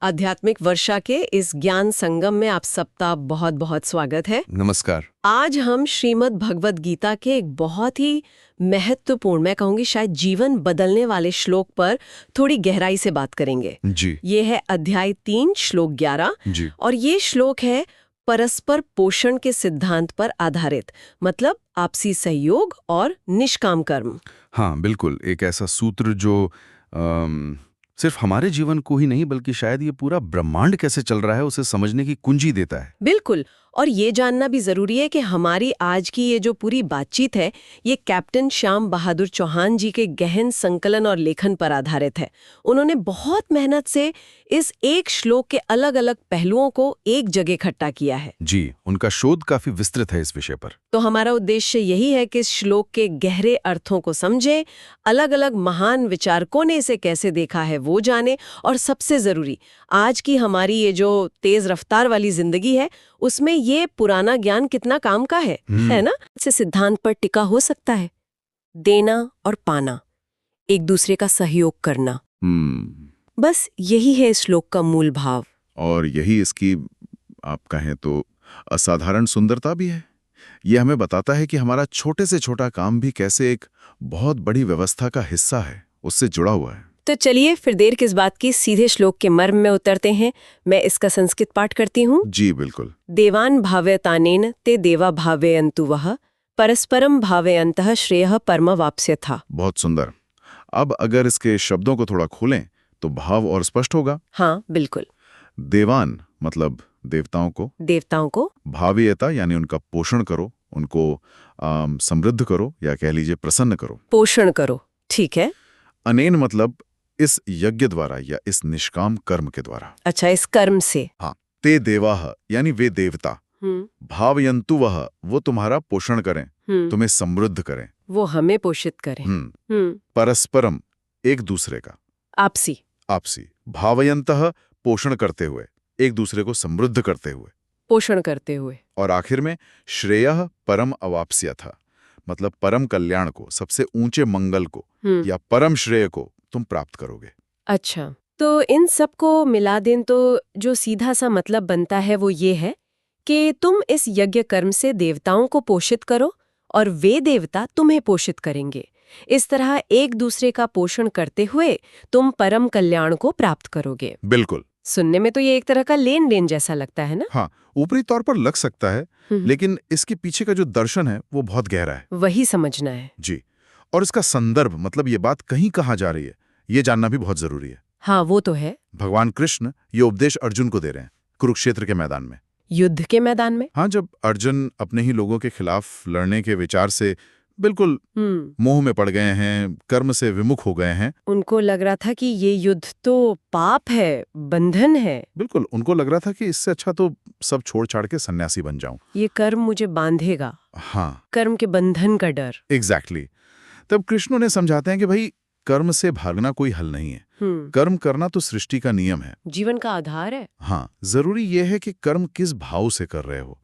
आध्यात्मिक वर्षा के इस ज्ञान संगम में आप सबका बहुत बहुत स्वागत है। नमस्कार। आज हम श्रीमद् भगवद गीता के एक बहुत ही महत्वपूर्ण, मैं कहूंगी शायद जीवन बदलने वाले श्लोक पर थोड़ी गहराई से बात करेंगे। जी ये है अध्याय 3 श्लोक 11 जी। और ये श्लोक है परस्पर पोषण के सिद्धांत पर आधारित, मतलब आपसी सहयोग और निष्काम कर्म। हाँ बिल्कुल, एक ऐसा सूत्र जो सिर्फ हमारे जीवन को ही नहीं बल्कि शायद ये पूरा ब्रह्मांड कैसे चल रहा है उसे समझने की कुंजी देता है। बिल्कुल, और ये जानना भी जरूरी है कि हमारी आज की ये जो पूरी बातचीत है ये कैप्टन श्याम बहादुर चौहान जी के गहन संकलन और लेखन पर आधारित है। उन्होंने बहुत मेहनत से इस एक श्लोक के अलग अलग पहलुओं को एक जगह इकट्ठा किया है। जी, उनका शोध काफी विस्तृत है इस विषय पर। तो हमारा उद्देश्य यही है कि इस श्लोक के गहरे अर्थों को समझें, अलग अलग महान विचारकों ने इसे कैसे देखा है वो जाने, और सबसे जरूरी आज की हमारी ये जो तेज रफ्तार वाली जिंदगी है उसमें ये पुराना ज्ञान कितना काम का है ना? इस सिद्धांत पर टिका हो सकता है। देना और पाना, एक दूसरे का सहयोग करना, बस यही है इस श्लोक का मूल भाव। और यही इसकी आप कहें तो असाधारण सुंदरता भी है। ये हमें बताता है कि हमारा छोटे से छोटा काम भी कैसे एक बहुत बड़ी व्यवस्था का हिस्सा है, उससे जुड़ा हुआ है। तो चलिए फिर देर किस बात की, सीधे श्लोक के मर्म में उतरते हैं। मैं इसका संस्कृत पाठ करती हूँ। जी बिल्कुल। देवान भावयतानेन ते देवा भावयन्तु वः परस्परम भावयन्तः श्रेयः परम वाप्स्यथा। बहुत सुंदर। अब अगर इसके शब्दों को थोड़ा खोलें तो भाव और स्पष्ट होगा। हाँ बिल्कुल। देवान मतलब देवताओं को, भावयता यानी उनका पोषण करो, उनको समृद्ध करो या कह लीजिए प्रसन्न करो। पोषण करो, ठीक है। अनेन मतलब इस यज्ञ द्वारा या इस निष्काम कर्म के द्वारा। अच्छा, इस कर्म से। हाँ। ते देवाः यानी वे देवता, भावयन्तु वह वो तुम्हारा पोषण करें, तुम्हें समृद्ध करें, वो हमें पोषित करें। परस्परम एक दूसरे का, आपसी भावयन्तः पोषण करते हुए, एक दूसरे को समृद्ध करते हुए, पोषण करते हुए, और आखिर में श्रेयः परम अवाप्स्यथा मतलब परम कल्याण को, सबसे ऊंचे मंगल को या परम श्रेय को तुम प्राप्त करोगे। अच्छा, तो इन सब को मिला दें तो जो सीधा सा मतलब बनता है वो ये है कि तुम इस यज्ञ कर्म से देवताओं को पोषित करो और वे देवता तुम्हें पोषित करेंगे। इस तरह एक दूसरे का पोषण करते हुए तुम परम कल्याण को प्राप्त करोगे। बिल्कुल। सुनने में तो ये एक तरह का लेन देन जैसा लगता है ना? हाँ, ऊपरी तौर पर लग सकता है, लेकिन इसके पीछे का जो दर्शन है वो बहुत गहरा है। वही समझना है। जी, और इसका संदर्भ मतलब ये बात कहीं कहाँ जा रही है ये जानना भी बहुत जरूरी है। हाँ वो तो है। भगवान कृष्ण ये उपदेश अर्जुन को दे रहे हैं कुरुक्षेत्र के मैदान में, युद्ध के मैदान में। हाँ, जब अर्जुन अपने ही लोगों के खिलाफ लड़ने के विचार से बिल्कुल मोह में पड़ गए हैं, कर्म से विमुख हो गए हैं। उनको लग रहा था कि ये युद्ध तो पाप है, बंधन है। बिल्कुल, उनको लग रहा था कि इससे अच्छा तो सब छोड़ छाड़ के सन्यासी बन जाऊं। ये कर्म मुझे बांधेगा। हाँ, कर्म के बंधन का डर। एग्जैक्टली। तब कृष्ण उन्हें समझाते हैं कि भाई कर्म से भागना कोई हल नहीं है। कर्म करना तो सृष्टि का नियम है, जीवन का आधार है। हाँ, जरूरी यह है कि कर्म किस भाव से कर रहे हो।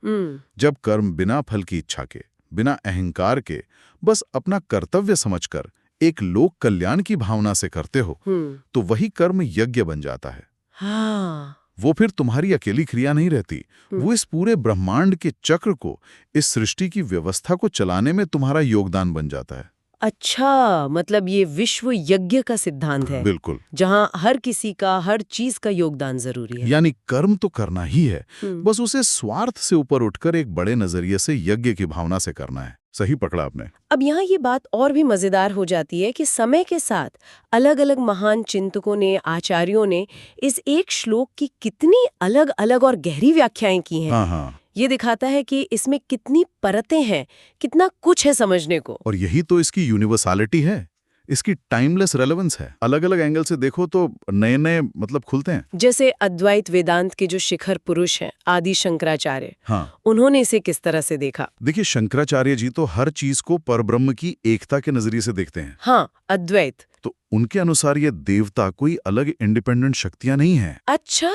जब कर्म बिना फल की इच्छा के, बिना अहंकार के, बस अपना कर्तव्य समझकर एक लोक कल्याण की भावना से करते हो तो वही कर्म यज्ञ बन जाता है। हाँ। वो फिर तुम्हारी अकेली क्रिया नहीं रहती, वो इस पूरे ब्रह्मांड के चक्र को, इस सृष्टि की व्यवस्था को चलाने में तुम्हारा योगदान बन जाता है। अच्छा, मतलब ये विश्व यज्ञ का सिद्धांत है। बिल्कुल, जहाँ हर किसी का, हर चीज का योगदान जरूरी है। यानी कर्म तो करना ही है, बस उसे स्वार्थ से ऊपर उठकर एक बड़े नजरिए से यज्ञ की भावना से करना है। सही पकड़ा आपने। अब यहाँ ये बात और भी मजेदार हो जाती है कि समय के साथ अलग अलग महान चिंतकों ने, आचार्यों ने इस एक श्लोक की कितनी अलग अलग और गहरी व्याख्याएं की हैं। हाँ। ये दिखाता है कि इसमें कितनी परतें हैं, कितना कुछ है समझने को। और यही तो इसकी यूनिवर्सलिटी है, इसकी टाइमलेस रेलेवेंस है। अलग अलग एंगल से देखो तो नए नए मतलब खुलते हैं। जैसे अद्वैत वेदांत के जो शिखर पुरुष हैं, आदि शंकराचार्य, हाँ, उन्होंने इसे किस तरह से देखा? देखिए, शंकराचार्य जी तो हर चीज को परब्रह्म की एकता के नजरिए से देखते हैं। हाँ, अद्वैत। तो उनके अनुसार ये देवता कोई अलग इंडिपेंडेंट शक्तियां नहीं है। अच्छा।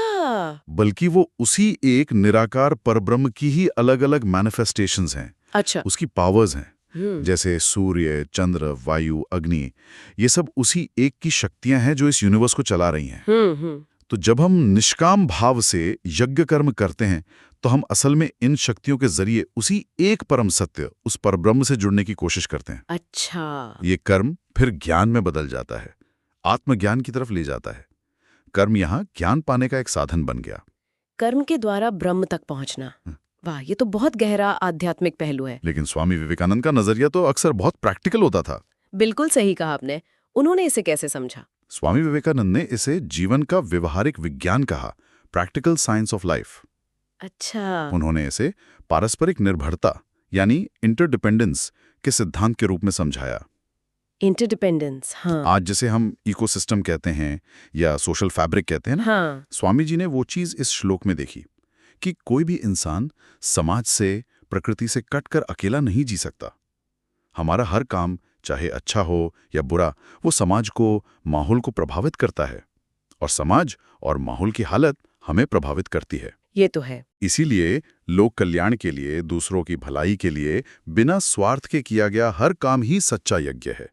बल्कि वो उसी एक निराकार परब्रह्म की ही अलग अलग मैनिफेस्टेशंस हैं। अच्छा। उसकी पावर्स हैं। जैसे सूर्य, चंद्र, वायु, अग्नि, ये सब उसी एक की शक्तियां हैं जो इस यूनिवर्स को चला रही हैं। तो जब हम निष्काम भाव से यज्ञ कर्म करते हैं तो हम असल में इन शक्तियों के जरिए उसी एक परम सत्य, उस परब्रह्म से जुड़ने की कोशिश करते हैं। अच्छा। ये कर्म फिर ज्ञान में बदल जाता है, आत्मज्ञान की तरफ ले जाता है। कर्म यहाँ ज्ञान पाने का एक साधन बन गया। कर्म के द्वारा ब्रह्म तक पहुंचना, वाह, ये तो बहुत गहरा आध्यात्मिक पहलू है। लेकिन स्वामी विवेकानंद का नजरिया तो अक्सर बहुत प्रैक्टिकल होता था। बिल्कुल सही कहा आपने। उन्होंने इसे कैसे समझा? स्वामी विवेकानंद ने इसे जीवन का व्यवहारिक विज्ञान कहा, प्रैक्टिकल साइंस ऑफ लाइफ। अच्छा। उन्होंने इसे पारस्परिक निर्भरता यानी इंटरडिपेंडेंस के सिद्धांत के रूप में समझाया। इंटरडिपेंडेंस, हाँ। आज जिसे हम इकोसिस्टम कहते हैं या सोशल फैब्रिक कहते हैं ना, हाँ। स्वामी जी ने वो चीज इस श्लोक में देखी कि कोई भी इंसान समाज से, प्रकृति से कटकर अकेला नहीं जी सकता। हमारा हर काम, चाहे अच्छा हो या बुरा, वो समाज को, माहौल को प्रभावित करता है, और समाज और माहौल की हालत हमें प्रभावित करती है। ये तो है। इसीलिए लोक कल्याण के लिए, दूसरों की भलाई के लिए बिना स्वार्थ के किया गया हर काम ही सच्चा यज्ञ है।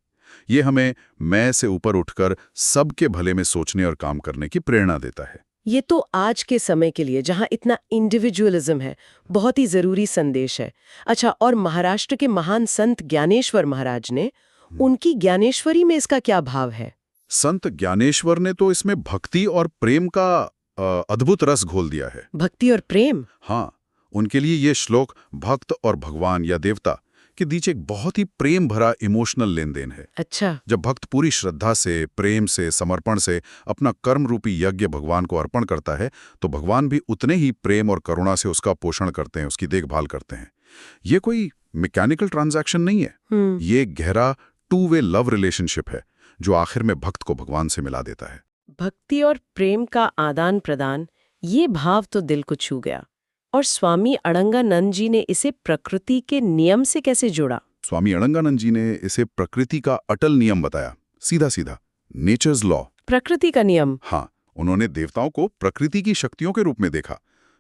ये हमें मैं से ऊपर उठकर सबके भले में सोचने और काम करने की प्रेरणा देता है। ये तो आज के समय के लिए, जहां इतना इंडिविजुअलिज्म है, बहुत ही जरूरी संदेश है। अच्छा, और महाराष्ट्र के महान संत ज्ञानेश्वर महाराज ने, उनकी ज्ञानेश्वरी में इसका क्या भाव है? संत ज्ञानेश्वर ने तो इसमें भक्ति और प्रेम का अद्भुत रस घोल दिया है। भक्ति और प्रेम? हाँ, उनके लिए ये श्लोक भक्त और भगवान या देवता के बीच एक बहुत ही प्रेम भरा इमोशनल लेन देन है। अच्छा। जब भक्त पूरी श्रद्धा से, प्रेम से, समर्पण से अपना कर्म रूपी यज्ञ भगवान को अर्पण करता है, तो भगवान भी उतने ही प्रेम और करुणा से उसका पोषण करते हैं, उसकी देखभाल करते हैं। ये कोई मैकेनिकल ट्रांजैक्शन नहीं है, ये गहरा टू वे लव रिलेशनशिप है जो आखिर में भक्त को भगवान से मिला देता है। भक्ति और प्रेम का आदान प्रदान, ये भाव तो दिल को छू गया। और स्वामी अड़ंगानंद जी ने इसे प्रकृति के नियम से कैसे जोड़ा? स्वामी अड़ंगानंद जी ने इसे प्रकृति का अटल नियम बताया, सीधा सीधा, नेचर्स लॉ। प्रकृति का नियम? हाँ, उन्होंने देवताओं को प्रकृति की शक्तियों के रूप में देखा।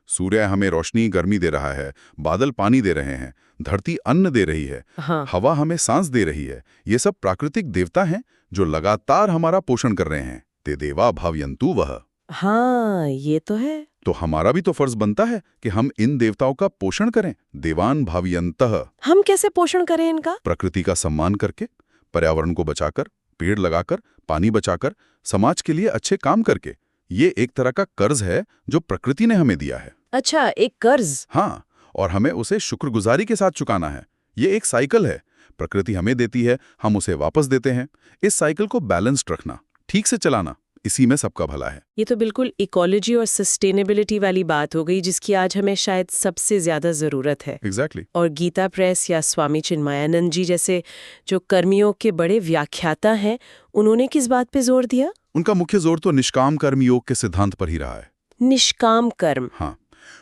सूर्य हमें रोशनी, गर्मी दे रहा है, बादल पानी दे रहे हैं, धरती अन्न दे रही है, हाँ। हवा हमें सांस दे रही है। ये सब प्राकृतिक देवता हैं जो लगातार हमारा पोषण कर रहे हैं। ते देवा भावयन्तु वह। हाँ, ये तो है। तो हमारा भी तो फर्ज बनता है कि हम इन देवताओं का पोषण करें। देवान भावयन्तः। हम कैसे पोषण करें इनका? प्रकृति का सम्मान करके, पर्यावरण को बचाकर, पेड़ लगाकर, पानी बचाकर, समाज के लिए अच्छे काम करके। ये एक तरह का कर्ज है जो प्रकृति ने हमें दिया है। अच्छा, एक कर्ज? हाँ, और हमें उसे शुक्रगुजारी के साथ चुकाना है। ये एक साइकिल है, प्रकृति हमें देती है, हम उसे वापस देते हैं। इस साइकिल को बैलेंस्ड रखना, ठीक से चलाना, इसी में सबका भला है। ये तो बिल्कुल इकोलॉजी और सस्टेनेबिलिटी वाली बात हो गई, जिसकी आज हमें शायद सबसे ज्यादा जरूरत है। एग्जैक्टली। और गीता प्रेस या स्वामी चिन्मयानंद जी जैसे जो कर्मियों के बड़े व्याख्याता हैं, उन्होंने किस बात पे जोर दिया? उनका मुख्य जोर तो निष्काम कर्म योग के सिद्धांत पर ही रहा है। निष्काम कर्म? हाँ,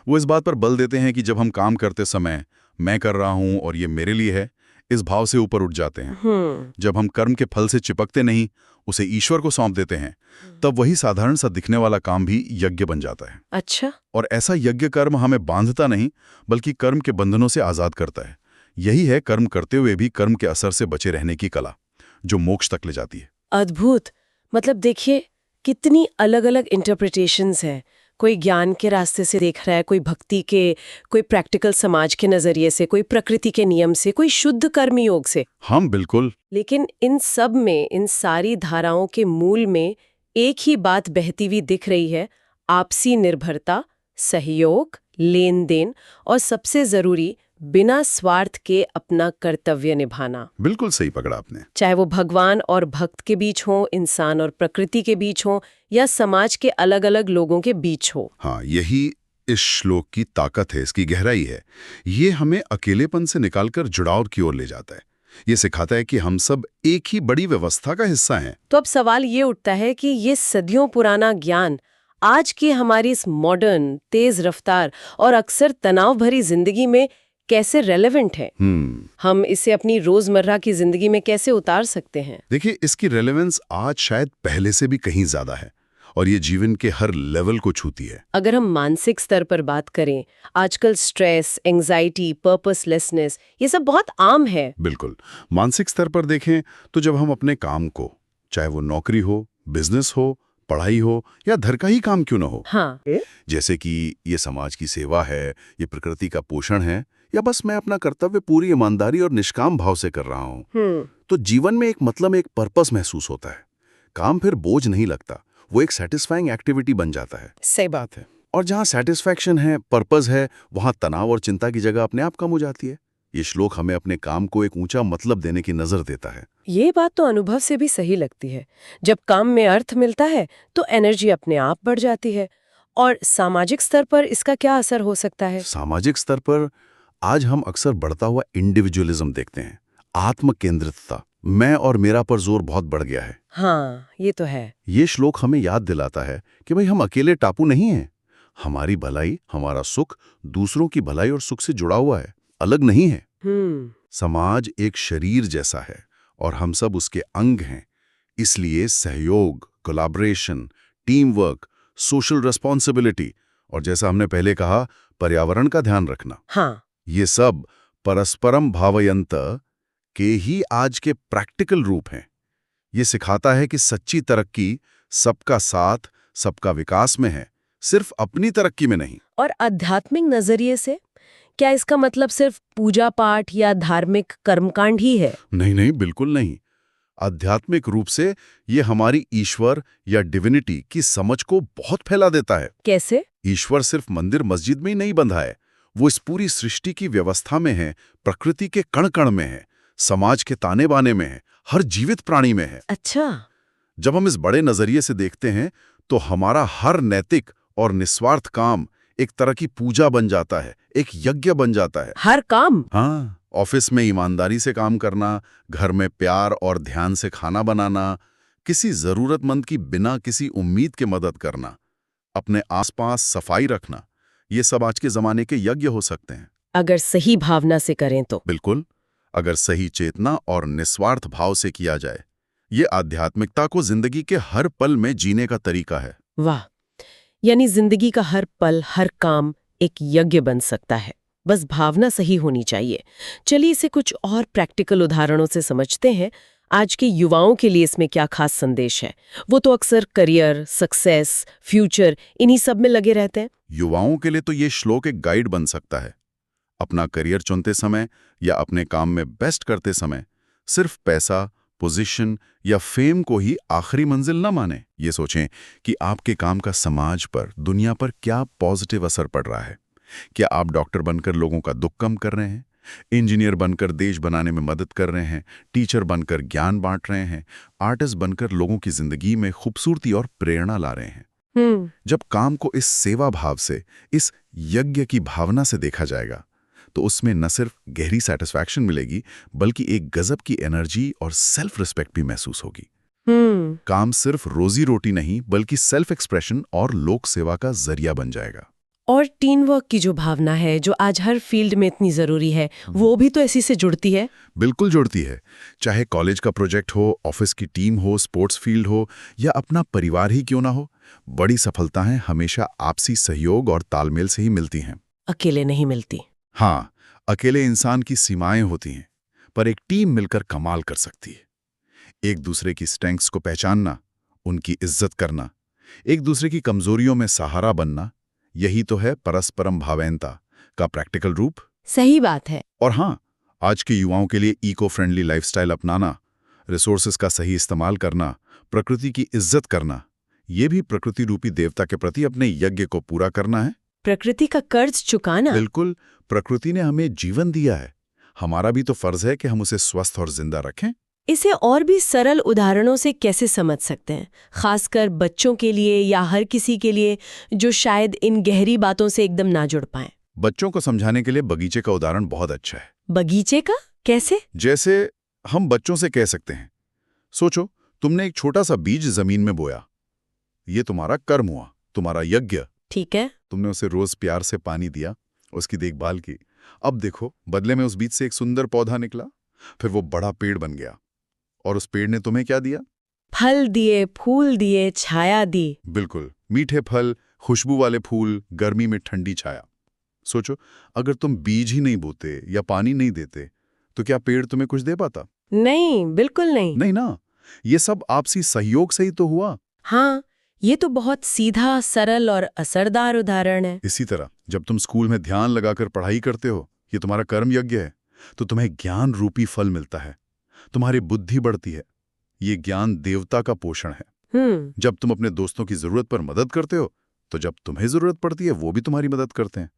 वो इस बात पर बल देते हैं कि जब हम काम करते समय मैं कर रहा हूं और ये मेरे लिए है, इस भाव से ऊपर उठ जाते हैं। जब हम कर्म के फल से चिपकते नहीं, उसे ईश्वर को सौंप देते हैं, तब वही साधारण सा दिखने वाला काम भी यज्ञ बन जाता है। अच्छा। और ऐसा यज्ञ कर्म हमें बांधता नहीं, बल्कि कर्म के बंधनों से आजाद करता है। यही है कर्म करते हुए भी कर्म के असर से बचे रहने की कला, जो मोक्ष तक ले जाती है। अद्भुत। मतलब देखिए, कितनी अलग अलग इंटरप्रिटेशंस हैं। कोई ज्ञान के रास्ते से देख रहा है, कोई भक्ति के, कोई प्रैक्टिकल समाज के नजरिए से, कोई प्रकृति के नियम से, कोई शुद्ध कर्म योग से। हम बिल्कुल। लेकिन इन सब में, इन सारी धाराओं के मूल में एक ही बात बहती हुई दिख रही है: आपसी निर्भरता, सहयोग, लेन देन, और सबसे जरूरी, बिना स्वार्थ के अपना कर्तव्य निभाना। बिल्कुल सही पकड़ा आपने। चाहे वो भगवान और भक्त के बीच हो, इंसान और प्रकृति के बीच हो, या समाज के अलग अलग लोगों के बीच हो। हाँ, यही इस श्लोक की ताकत है, इसकी गहराई है। ये हमें अकेलेपन से निकालकर जुड़ाव की ओर ले जाता है। ये सिखाता है कि हम सब एक ही बड़ी व्यवस्था का हिस्सा हैं। तो अब सवाल ये उठता है कि ये सदियों पुराना ज्ञान आज की हमारी इस मॉडर्न, तेज रफ्तार और अक्सर तनाव भरी जिंदगी में कैसे रेलेवेंट है? हम इसे अपनी रोजमर्रा की जिंदगी में कैसे उतार सकते हैं? देखिए, इसकी रेलेवेंस आज शायद पहले से भी कहीं ज्यादा है, और ये जीवन के हर लेवल को छूती है। अगर हम मानसिक स्तर पर बात करें, आजकल स्ट्रेस, एंजाइटी, पर्पसलेसनेस, ये सब बहुत आम है। बिल्कुल। मानसिक स्तर पर देखें तो जब हम अपने काम को, चाहे वो नौकरी हो, बिजनेस हो, पढ़ाई हो या घर का ही काम क्यों न हो। हाँ। जैसे कि ये समाज की सेवा है, ये प्रकृति का पोषण है, या बस मैं अपना कर्तव्य पूरी ईमानदारी और निष्काम भाव से कर रहा हूँ, तो जीवन में एक मतलब, एक पर्पस महसूस होता है। काम फिर बोझ नहीं लगता, वो एक सेटिस्फाइंग एक्टिविटी बन जाता है। सही बात है। और जहाँ सेटिस्फैक्शन है, पर्पस है, वहाँ तनाव और चिंता की जगह अपने आप कम हो जाती है। ये श्लोक हमें अपने काम को एक ऊंचा मतलब देने की नजर देता है। ये बात तो अनुभव से भी सही लगती है। जब काम में अर्थ मिलता है तो एनर्जी अपने आप बढ़ जाती है। और सामाजिक स्तर पर इसका क्या असर हो सकता है? सामाजिक स्तर पर आज हम अक्सर बढ़ता हुआ इंडिविजुअलिज्म देखते हैं, आत्म केंद्रितता, मैं और मेरा पर जोर बहुत बढ़ गया है। हाँ, ये तो है। ये श्लोक हमें याद दिलाता है कि भाई हम अकेले टापू नहीं हैं। हमारी भलाई, हमारा सुख दूसरों की भलाई और सुख से जुड़ा हुआ है, अलग नहीं है। समाज एक शरीर जैसा है और हम सब उसके अंग हैं। इसलिए सहयोग, collaboration, team work, social responsibility और जैसा हमने पहले कहा, पर्यावरण का ध्यान रखना, हाँ, ये सब परस्परम भावयंत के ही आज के प्रैक्टिकल रूप हैं। ये सिखाता है कि सच्ची तरक्की सबका साथ, सबका विकास में है, सिर्फ अपनी तरक्की में नहीं। और आध्यात्मिक नजरिए से क्या इसका मतलब सिर्फ पूजा पाठ या धार्मिक कर्मकांड ही है? नहीं नहीं, बिल्कुल नहीं। आध्यात्मिक रूप से ये हमारी ईश्वर या डिविनिटी की समझ को बहुत फैला देता है। कैसे? ईश्वर सिर्फ मंदिर मस्जिद में ही नहीं बंधा है, वो इस पूरी सृष्टि की व्यवस्था में है, प्रकृति के कण कण में है, समाज के ताने बाने में है, हर जीवित प्राणी में है। अच्छा। जब हम इस बड़े नजरिए से देखते हैं तो हमारा हर नैतिक और निस्वार्थ काम एक तरह की पूजा बन जाता है, एक यज्ञ बन जाता है। हर काम? हाँ, ऑफिस में ईमानदारी से काम करना, घर में प्यार और ध्यान से खाना बनाना, किसी जरूरतमंद की बिना किसी उम्मीद के मदद करना, अपने आसपास सफाई रखना, ये सब आज के जमाने के यज्ञ हो सकते हैं। अगर सही भावना से करें तो। बिल्कुल, अगर सही चेतना और निस्वार्थ भाव से किया जाए। ये आध्यात्मिकता को जिंदगी के हर पल में जीने का तरीका है। वाह, यानी जिंदगी का हर पल, हर काम एक यज्ञ बन सकता है, बस भावना सही होनी चाहिए। चलिए इसे कुछ और प्रैक्टिकल उदाहरणों से समझते हैं। आज के युवाओं के लिए इसमें क्या खास संदेश है? वो तो अक्सर करियर, सक्सेस, फ्यूचर इन्हीं सब में लगे रहते हैं। युवाओं के लिए तो ये श्लोक एक गाइड बन सकता है। अपना करियर चुनते समय या अपने काम में बेस्ट करते समय सिर्फ पैसा, पोजीशन या फेम को ही आखिरी मंजिल न माने। ये सोचें कि आपके काम का समाज पर, दुनिया पर क्या पॉजिटिव असर पड़ रहा है। क्या आप डॉक्टर बनकर लोगों का दुख कम कर रहे हैं, इंजीनियर बनकर देश बनाने में मदद कर रहे हैं, टीचर बनकर ज्ञान बांट रहे हैं, आर्टिस्ट बनकर लोगों की जिंदगी में खूबसूरती और प्रेरणा ला रहे हैं। जब काम को इस सेवा भाव से, इस यज्ञ की भावना से देखा जाएगा तो उसमें न सिर्फ गहरी सेटिस्फैक्शन मिलेगी, बल्कि एक गजब की एनर्जी और सेल्फ रिस्पेक्ट भी महसूस होगी। काम सिर्फ रोजी रोटी नहीं, बल्कि सेल्फ एक्सप्रेशन और लोक सेवा का जरिया बन जाएगा। और टीम वर्क की जो भावना है, जो आज हर फील्ड में इतनी जरूरी है, वो भी तो इसी से जुड़ती है। बिल्कुल जुड़ती है। चाहे कॉलेज का प्रोजेक्ट हो, ऑफिस की टीम हो, स्पोर्ट्स फील्ड हो या अपना परिवार ही क्यों ना हो, बड़ी सफलताएं हमेशा आपसी सहयोग और तालमेल से ही मिलती हैं, अकेले नहीं मिलती। हाँ, अकेले इंसान की सीमाएं होती हैं, पर एक टीम मिलकर कमाल कर सकती है। एक दूसरे की स्ट्रेंथ्स को पहचानना, उनकी इज्जत करना, एक दूसरे की कमजोरियों में सहारा बनना, यही तो है परस्परम भावैनता का प्रैक्टिकल रूप। सही बात है। और हाँ, आज के युवाओं के लिए इको फ्रेंडली लाइफस्टाइल अपनाना, रिसोर्सेज का सही इस्तेमाल करना, प्रकृति की इज्जत करना, ये भी प्रकृति रूपी देवता के प्रति अपने यज्ञ को पूरा करना है। प्रकृति का कर्ज चुकाना। बिल्कुल, प्रकृति ने हमें जीवन दिया है, हमारा भी तो फर्ज है कि हम उसे स्वस्थ और जिंदा रखें। इसे और भी सरल उदाहरणों से कैसे समझ सकते हैं, खासकर बच्चों के लिए या हर किसी के लिए जो शायद इन गहरी बातों से एकदम ना जुड़ पाए? बच्चों को समझाने के लिए बगीचे का उदाहरण बहुत अच्छा है। बगीचे का? कैसे? जैसे हम बच्चों से कह सकते हैं, सोचो तुमने एक छोटा सा बीज जमीन में बोया, ये तुम्हारा कर्म हुआ, तुम्हारा यज्ञ। ठीक है। तुमने उसे रोज प्यार से पानी दिया, उसकी देखभाल की। अब देखो, बदले में उस बीज से एक सुंदर पौधा निकला, फिर वो बड़ा पेड़ बन गया। और उस पेड़ ने तुम्हें क्या दिया? फल दिए, फूल दिए, छाया दी। बिल्कुल, मीठे फल, खुशबू वाले फूल, गर्मी में ठंडी छाया। सोचो, अगर तुम बीज ही नहीं बोते या पानी नहीं देते तो क्या पेड़ तुम्हें कुछ दे पाता? नहीं, बिल्कुल नहीं। नहीं ना, ये सब आपसी सहयोग से ही तो हुआ। हाँ, ये तो बहुत सीधा, सरल और असरदार उदाहरण है। इसी तरह जब तुम स्कूल में ध्यान लगाकर पढ़ाई करते हो, ये तुम्हारा कर्म यज्ञ है, तो तुम्हें ज्ञान रूपी फल मिलता है, तुम्हारी बुद्धि बढ़ती है। ये ज्ञान देवता का पोषण है। जब तुम अपने दोस्तों की जरूरत पर मदद करते हो, तो जब तुम्हें जरूरत पड़ती है वो भी तुम्हारी मदद करते हैं।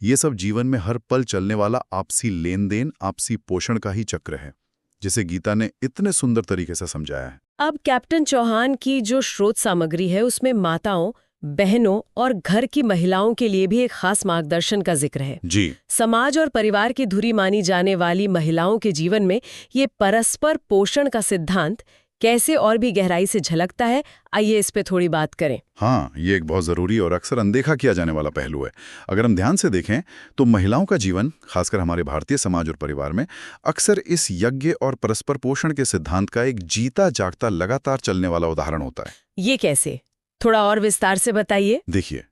ये सब जीवन में हर पल चलने वाला आपसी लेन देन, आपसी पोषण का ही चक्र है, जिसे गीता ने इतने सुंदर तरीके से समझाया है। अब कैप्टन चौहान की जो स्रोत सामग्री है उसमें माताओं, बहनों और घर की महिलाओं के लिए भी एक खास मार्गदर्शन का जिक्र है। जी। समाज और परिवार की धुरी मानी जाने वाली महिलाओं के जीवन में ये परस्पर पोषण का सिद्धांत कैसे और भी गहराई से झलकता है, आइए इस पे थोड़ी बात करें। हाँ, ये एक बहुत जरूरी और अक्सर अनदेखा किया जाने वाला पहलू है। अगर हम ध्यान से देखें तो महिलाओं का जीवन, खासकर हमारे भारतीय समाज और परिवार में, अक्सर इस यज्ञ और परस्पर पोषण के सिद्धांत का एक जीता जागता, लगातार चलने वाला उदाहरण होता है। ये कैसे? थोड़ा और विस्तार से बताइए। देखिए,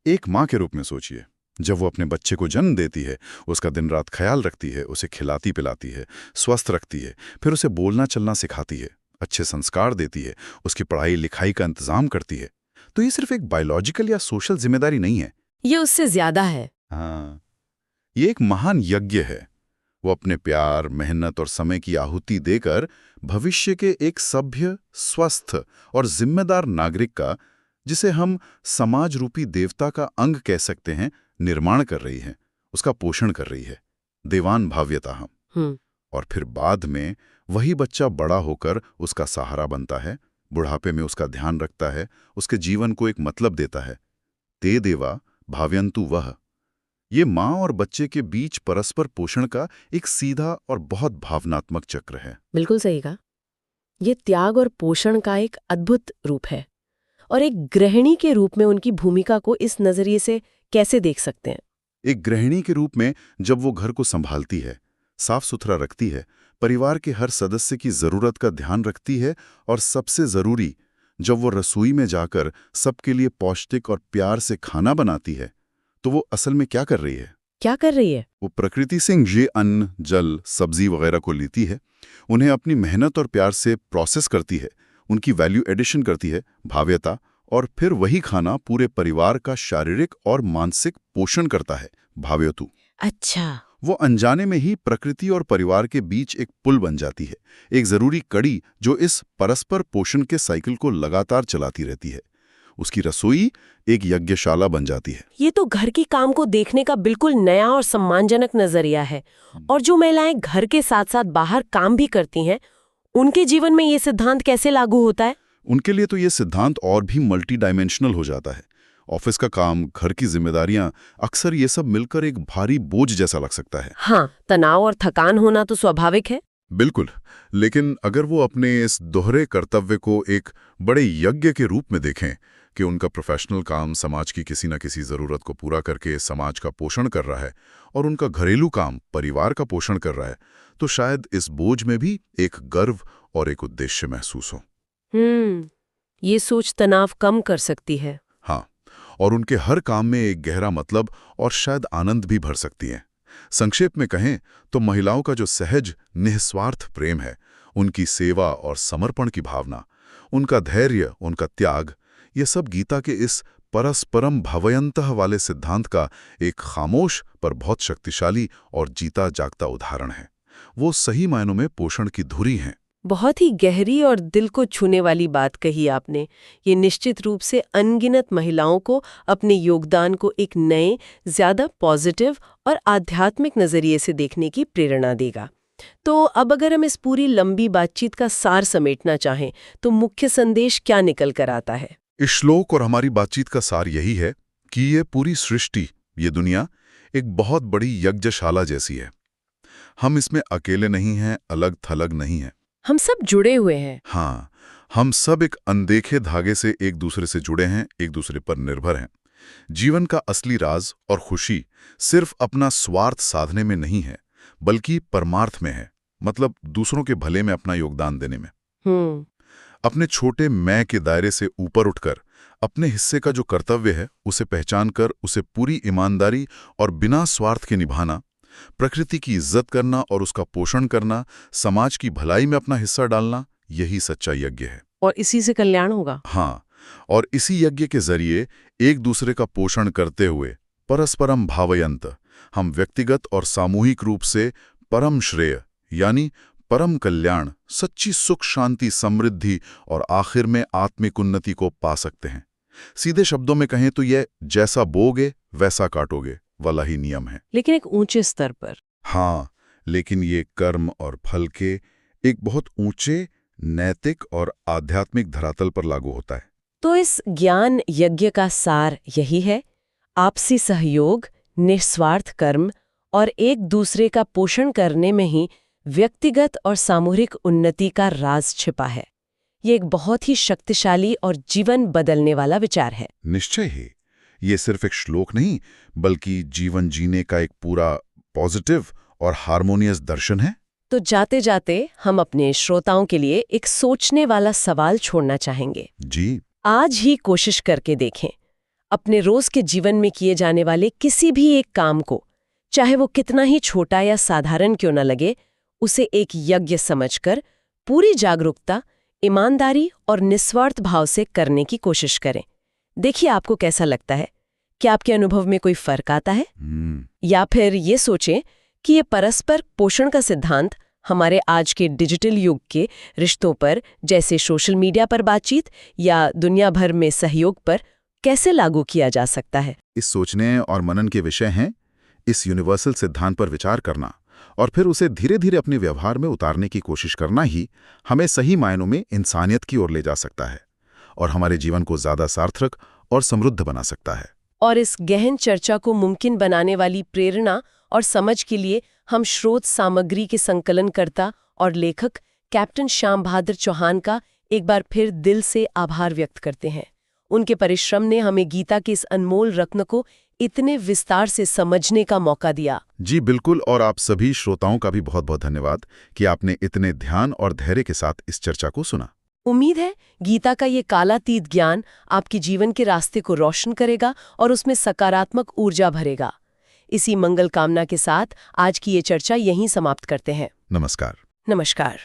एक माँ के रूप में सोचिए, जब वो अपने बच्चे को जन्म देती है, उसका दिन रात ख्याल रखती है, उसे खिलाती पिलाती है, स्वस्थ रखती है, फिर उसे बोलना चलना सिखाती है, अच्छे संस्कार देती है, उसकी पढ़ाई लिखाई का इंतजाम करती है, तो ये सिर्फ एक बायोलॉजिकल या सोशल जिम्मेदारी नहीं है। ये उससे ज्यादा है। हाँ, ये एक महान यज्ञ है। वो अपने प्यार, मेहनत और समय की आहुति देकर भविष्य के एक सभ्य, स्वस्थ और जिम्मेदार नागरिक का, जिसे हम समाज रूपी देवता का अंग कह सकते हैं, निर्माण कर रही है, उसका पोषण कर रही है। देवान भाव्यता हम। और फिर बाद में वही बच्चा बड़ा होकर उसका सहारा बनता है, बुढ़ापे में उसका ध्यान रखता है, उसके जीवन को एक मतलब देता है। ते देवा भाव्यंतु वह। ये माँ और बच्चे के बीच परस्पर पोषण का एक सीधा और बहुत भावनात्मक चक्र है। बिल्कुल सही कहा। ये त्याग और पोषण का एक अद्भुत रूप है। और एक गृहिणी के रूप में उनकी भूमिका को इस नजरिए से कैसे देख सकते हैं? एक गृहिणी के रूप में जब वो घर को संभालती है, साफ सुथरा रखती है, परिवार के हर सदस्य की जरूरत का ध्यान रखती है, और सबसे जरूरी, जब वो रसोई में जाकर सबके लिए पौष्टिक और प्यार से खाना बनाती है, तो वो असल में क्या कर रही है? क्या कर रही है? वो प्रकृति से ये अन्न, जल, सब्जी वगैरह को लेती है, उन्हें अपनी मेहनत और प्यार से प्रोसेस करती है, उनकी वैल्यू एडिशन करती है, भाव्यता, और फिर वही खाना पूरे परिवार का शारीरिक और मानसिक पोषण करता है, भाव्यतु। अच्छा। वो अनजाने में ही प्रकृति और परिवार के बीच एक पुल बन जाती है, एक जरूरी कड़ी जो इस परस्पर पोषण के साइकिल को लगातार चलाती रहती है। उसकी रसोई एक यज्ञशाला बन जाती है। ये तो घर की काम को देखने का बिल्कुल नया और सम्मानजनक नजरिया है। और जो महिलाएं घर के साथ साथ बाहर काम भी करती हैं, उनके जीवन में ये सिद्धांत कैसे लागू होता है? उनके लिए तो ये सिद्धांत और भी मल्टी डायमेंशनल हो जाता है। ऑफिस का काम, घर की जिम्मेदारियां, अक्सर ये सब मिलकर एक भारी बोझ जैसा लग सकता है। हाँ, तनाव और थकान होना तो स्वाभाविक है। बिल्कुल, लेकिन अगर वो अपने इस दोहरे कर्तव्य को एक बड़े यज्ञ के रूप में देखें कि उनका प्रोफेशनल काम समाज की किसी न किसी जरूरत को पूरा करके समाज का पोषण कर रहा है, और उनका घरेलू काम परिवार का पोषण कर रहा है, तो शायद इस बोझ में भी एक गर्व और एक उद्देश्य महसूस हो। ये सोच तनाव कम कर सकती है। हाँ, और उनके हर काम में एक गहरा मतलब और शायद आनंद भी भर सकती हैं। संक्षेप में कहें तो महिलाओं का जो सहज, निस्वार्थ प्रेम है, उनकी सेवा और समर्पण की भावना, उनका धैर्य, उनका त्याग, ये सब गीता के इस परस्परम भावयन्तः वाले सिद्धांत का एक खामोश पर बहुत शक्तिशाली और जीता जागता उदाहरण है। वो सही मायनों में पोषण की धुरी हैं। बहुत ही गहरी और दिल को छूने वाली बात कही आपने। ये निश्चित रूप से अनगिनत महिलाओं को अपने योगदान को एक नए, ज्यादा पॉजिटिव और आध्यात्मिक नजरिए से देखने की प्रेरणा देगा। तो अब अगर हम इस पूरी लंबी बातचीत का सार समेटना चाहें, तो मुख्य संदेश क्या निकल कर आता है? इस श्लोक और हमारी बातचीत का सार यही है कि ये पूरी सृष्टि, ये दुनिया एक बहुत बड़ी यज्ञशाला जैसी है। हम इसमें अकेले नहीं हैं, अलग थलग नहीं हैं। हम सब जुड़े हुए हैं। हाँ, हम सब एक अनदेखे धागे से एक दूसरे से जुड़े हैं, एक दूसरे पर निर्भर हैं। जीवन का असली राज और खुशी सिर्फ अपना स्वार्थ साधने में नहीं है, बल्कि परमार्थ में है, मतलब दूसरों के भले में अपना योगदान देने में। अपने छोटे मैं के दायरे से ऊपर उठकर अपने हिस्से का जो कर्तव्य है उसे पहचान कर उसे पूरी ईमानदारी और बिना स्वार्थ के निभाना, प्रकृति की इज्जत करना और उसका पोषण करना, समाज की भलाई में अपना हिस्सा डालना, यही सच्चा यज्ञ है। और इसी से कल्याण होगा। हाँ, और इसी यज्ञ के जरिए एक दूसरे का पोषण करते हुए परस्परम भावयंत हम व्यक्तिगत और सामूहिक रूप से परम श्रेय यानी परम कल्याण, सच्ची सुख, शांति, समृद्धि और आखिर में आत्मिक उन्नति को पा सकते हैं। सीधे शब्दों में कहें तो यह जैसा बोगे वैसा काटोगे वाला ही नियम है, लेकिन एक ऊंचे स्तर पर। हाँ, लेकिन ये कर्म और फल के एक बहुत ऊंचे नैतिक और आध्यात्मिक धरातल पर लागू होता है। तो इस ज्ञान यज्ञ का सार यही है, आपसी सहयोग, निस्वार्थ कर्म और एक दूसरे का पोषण करने में ही व्यक्तिगत और सामूहिक उन्नति का राज छिपा है। ये एक बहुत ही शक्तिशाली और जीवन बदलने वाला विचार है। निश्चय ही, ये सिर्फ एक श्लोक नहीं बल्कि जीवन जीने का एक पूरा पॉजिटिव और हार्मोनियस दर्शन है। तो जाते जाते हम अपने श्रोताओं के लिए एक सोचने वाला सवाल छोड़ना चाहेंगे। जी, आज ही कोशिश करके देखें, अपने रोज के जीवन में किए जाने वाले किसी भी एक काम को, चाहे वो कितना ही छोटा या साधारण क्यों न लगे, उसे एक यज्ञ समझकर पूरी जागरूकता, ईमानदारी और निस्वार्थ भाव से करने की कोशिश करें। देखिए आपको कैसा लगता है, क्या आपके अनुभव में कोई फर्क आता है? या फिर ये सोचें कि ये परस्पर पोषण का सिद्धांत हमारे आज के डिजिटल युग के रिश्तों पर, जैसे सोशल मीडिया पर बातचीत या दुनिया भर में सहयोग पर, कैसे लागू किया जा सकता है। इस सोचने और मनन के विषय हैं इस यूनिवर्सल सिद्धांत पर विचार करना और फिर उसे धीरे धीरे अपने व्यवहार में उतारने की कोशिश करना ही हमें सही मायनों में इंसानियत की ओर ले जा सकता है और हमारे जीवन को ज्यादा सार्थक और समृद्ध बना सकता है। और इस गहन चर्चा को मुमकिन बनाने वाली प्रेरणा और समझ के लिए हम स्रोत सामग्री के संकलनकर्ता और लेखक कैप्टन श्याम बहादुर चौहान का एक बार फिर दिल से आभार व्यक्त करते हैं। उनके परिश्रम ने हमें गीता के इस अनमोल रत्न को इतने विस्तार से समझने का मौका दिया। जी बिल्कुल, और आप सभी श्रोताओं का भी बहुत बहुत धन्यवाद कि आपने इतने ध्यान और धैर्य के साथ इस चर्चा को सुना। उम्मीद है गीता का ये कालातीत ज्ञान आपके जीवन के रास्ते को रोशन करेगा और उसमें सकारात्मक ऊर्जा भरेगा। इसी मंगल कामना के साथ आज की ये चर्चा यहीं समाप्त करते हैं। नमस्कार। नमस्कार।